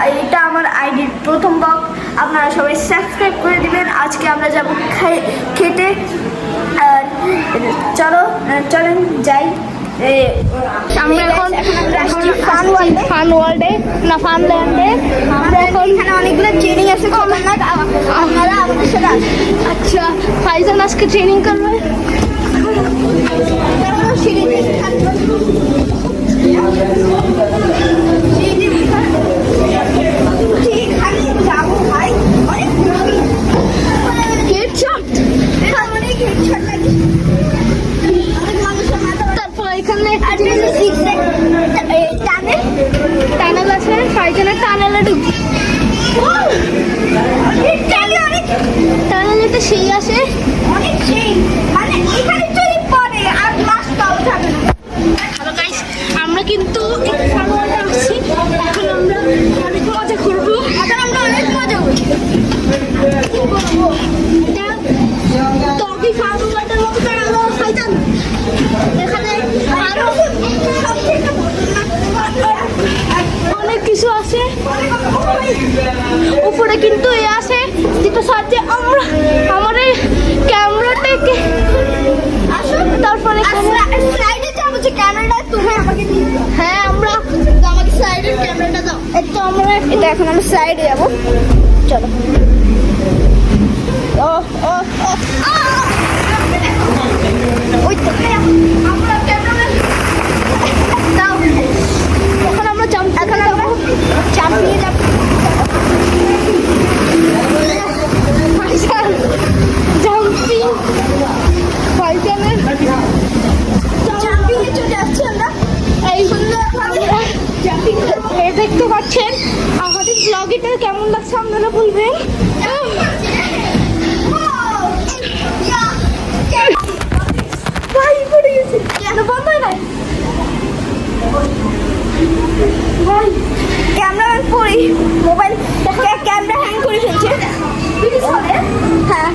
এটা আমার আইডির প্রথম ব্লগ, আপনারা সবাই সাবস্ক্রাইব করে দিবেন। আজকে আমরা যাব খেতে, চলেন যাই। আমরা এখন ফানওয়ার্ল্ডে না ফানল্যান্ডে। আমরা এখন এখানে অনেকগুলো ট্রেনিং আছে, খতরনাক, আপনারা আমাদের সাথে আসুন। আচ্ছা, ফাইজান আজকে ট্রেনিং করবে। তারপর এখানে টানেল আছে, ফাইজানের টানেলে ঢুকবে। টানেলে তো সেই আসে অনেক সেই, মানে এখানে যদি পড়ে আর ক্লাসটাও যাবে না। হ্যালো গাইস, আমরা কিন্তু ফানওয়ার্ল্ডে আসছি। এখন আমরা অনেক মজা করবো। এখন আমরা অনেক মজা করবো। তো কি ফানওয়ার্ল্ডের মতো টানালো ফাইজান। এখানে আরো অনেক কিছু আছে। উপরে কিন্তু এ আছে যেটা সাহায্যে আমরা আমার এই ক্যামেরাটাকে তারপরে স্লাইডে যাবো, যে ক্যামেরাটা তুমি আমাকে দিয়ে দাও। হ্যাঁ, আমরা আমাকে সাইডের ক্যামেরাটা দাও। তো আমরা এটা এখন আমরা সাইডে যাবো, চলো। ও ও ও ওই তো আমরা ক্যামেরা দাও। এখন আমরা এখন আমরা চাপিয়ে যাবো। জাম্পিং ফাইজানের চাপিয়ে চলে যাচ্ছি আমরা। এই জাম্পিং দেখতে পাচ্ছেন। আমাদের ব্লগিটা কেমন লাগছে আপনারা বলবেন। ভাই পড়ে গেছে, কেন বন্ধ হয় না? ভাই ক্যামেরা পড়ি, মোবাইল ক্যামেরা হ্যাং করে ফেলছে। হ্যাঁ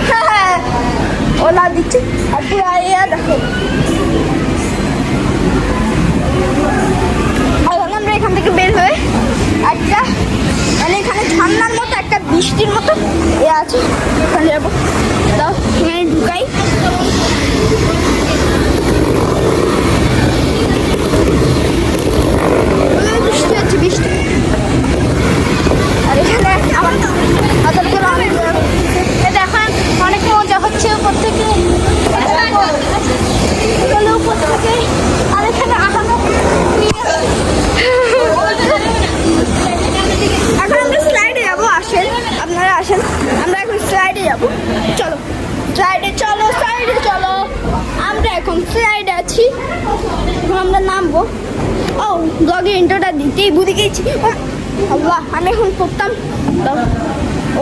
হ্যাঁ, ওলা দিচ্ছে। আর পুরো দেখো, এখন আমরা এখান থেকে বের হয়ে একটা, মানে এখানে ঝর্ণার মতো একটা বৃষ্টির মতো এ আছে, ওখানে যাবো। দাও এখানে ঢুকাই। বৃষ্টি হচ্ছে, বৃষ্টি। আর এখানে আমার অনেক এখন অনেক মজা হচ্ছে উপর থেকে। উপর থেকে আর এখানে আহানো এখন আমরা স্লাইডে যাবো, আসেন আপনারা আসেন, আমরা এখন স্লাইডে যাবো। চলো স্লাইডে, চলো স্লাইডে চলো। আমরা এখন স্লাইডে আছি, এখন আমরা নামবো। ও ব্লগের ইন্ট্রোটা দিতেই ভুলে গেছি। আল্লাহ, আমি এখন পড়তাম।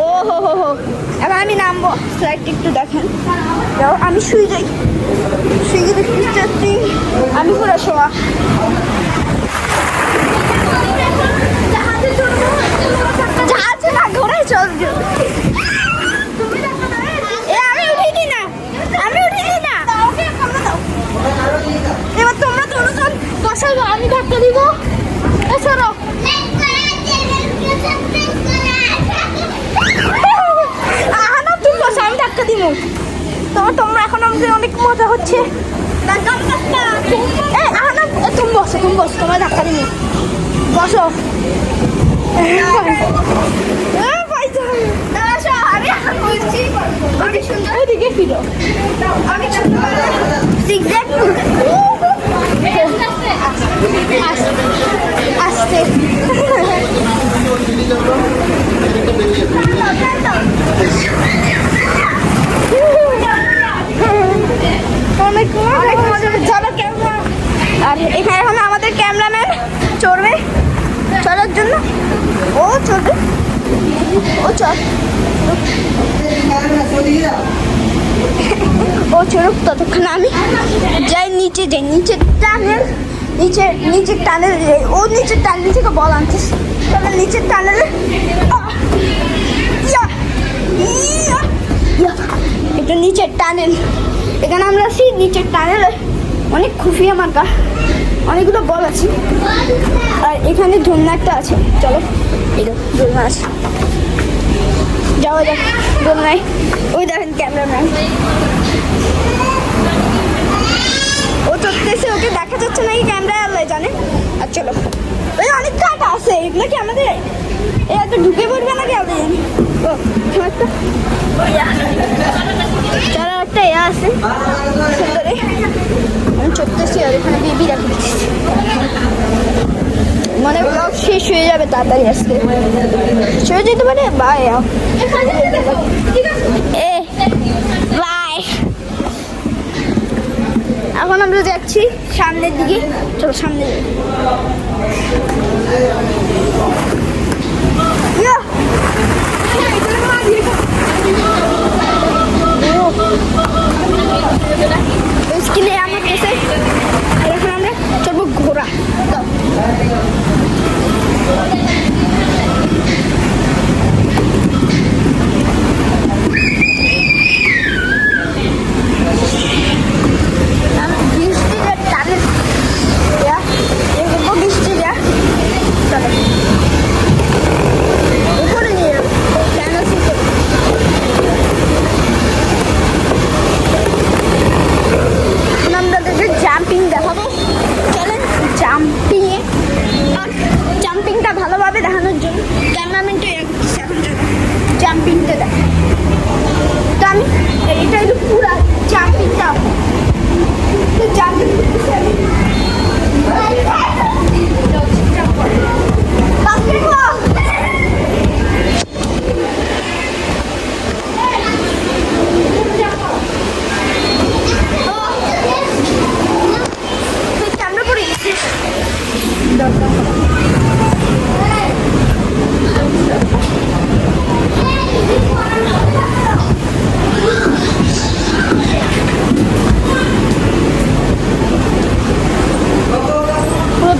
ও হো হো হো, এখন আমি নামবো। স্লাইডটা একটু দেখেন। আমি শুয়ে যাই, শুয়ে দেখতে আমি পুরো শোয়া। জাহাজে না, ঘোড়ায় চল। আমি উঠিনি না, আমি উঠিনি না। এবার তোমরা দুজন বসাবো, আমি ধাক্কা দিব। এছাড়াও আহানা তুমি বসো, আমি ধাক্কা দিব। তোমরা এখন আমাদের অনেক মজা হচ্ছে। আহানা তুমি বসো, তুমি বসো, তোমার ধাক্কা দিব। বসো। অনেক সুন্দর, ওইদিকে ফিরো। অনেক সুন্দর। আসতে অনেক মজা চলো ক্যামেরা। আর এখানে এখন আমাদের ক্যামেরাম্যান চড়বে, চলার জন্য ও চলবে, ও চল, ও চলুক। ততক্ষণ আমি যাই নিচে, যাই নিচে টানেল, নিচের টানেল, ও নিচের টানেল থেকে বল আনছিস। চলো নিচের টানেলে, এটা নিচের টানেল। এখানে আমরা আছি নিচের টানেলে, অনেক খুশি আমার গা, অনেকগুলো বল আছে। আর এখানে ধন্যা একটা আছে, চলো এই ধন্যা আছে, যাওয়া যাক ধন্যায়। ওই দেখেন ক্যামেরাম্যান, ও চলতেছে, ওকে দেখা যাচ্ছে নাকি ক্যামেরায় আল্লাহ জানে। আর চলো, ওই অনেক কাটা আছে, এগুলো কি আমাদের এত ঢুকে পড়বে নাকি আল্লাহ জানে। ও একটা যারা একটা এ আছে সুন্দরে, আমি চলতেছি আর এখানে বেবি রাখি দিচ্ছি, মানে ব্লগ শেষ হয়ে যাবে তাড়াতাড়ি, আজকে শেষ যেতে পারে। Bye bye. এখন আমরা যাচ্ছি সামনের দিকে, চলো সামনে যাই। স্কিনে আমার কাছে এখন আমরা চলবো ঘোরা। জাম্পিং দেখাবো, চলেন জাম্পিংয়ে। আর জাম্পিংটা ভালোভাবে দেখানোর জন্য ক্যামেরাম্যানটা এখন জাম্পিংটা দেখ, তো আমি এটা একটু পুরা জাম্পিংটা জাম্পিং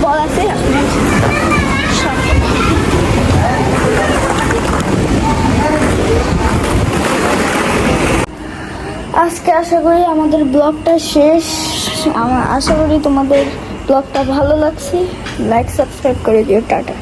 বল আছে। আজকে আশা করি আমাদের ব্লগটা শেষ, আশা করি তোমাদের ব্লগটা ভালো লাগছে, লাইক সাবস্ক্রাইব করে দিও, টাটা।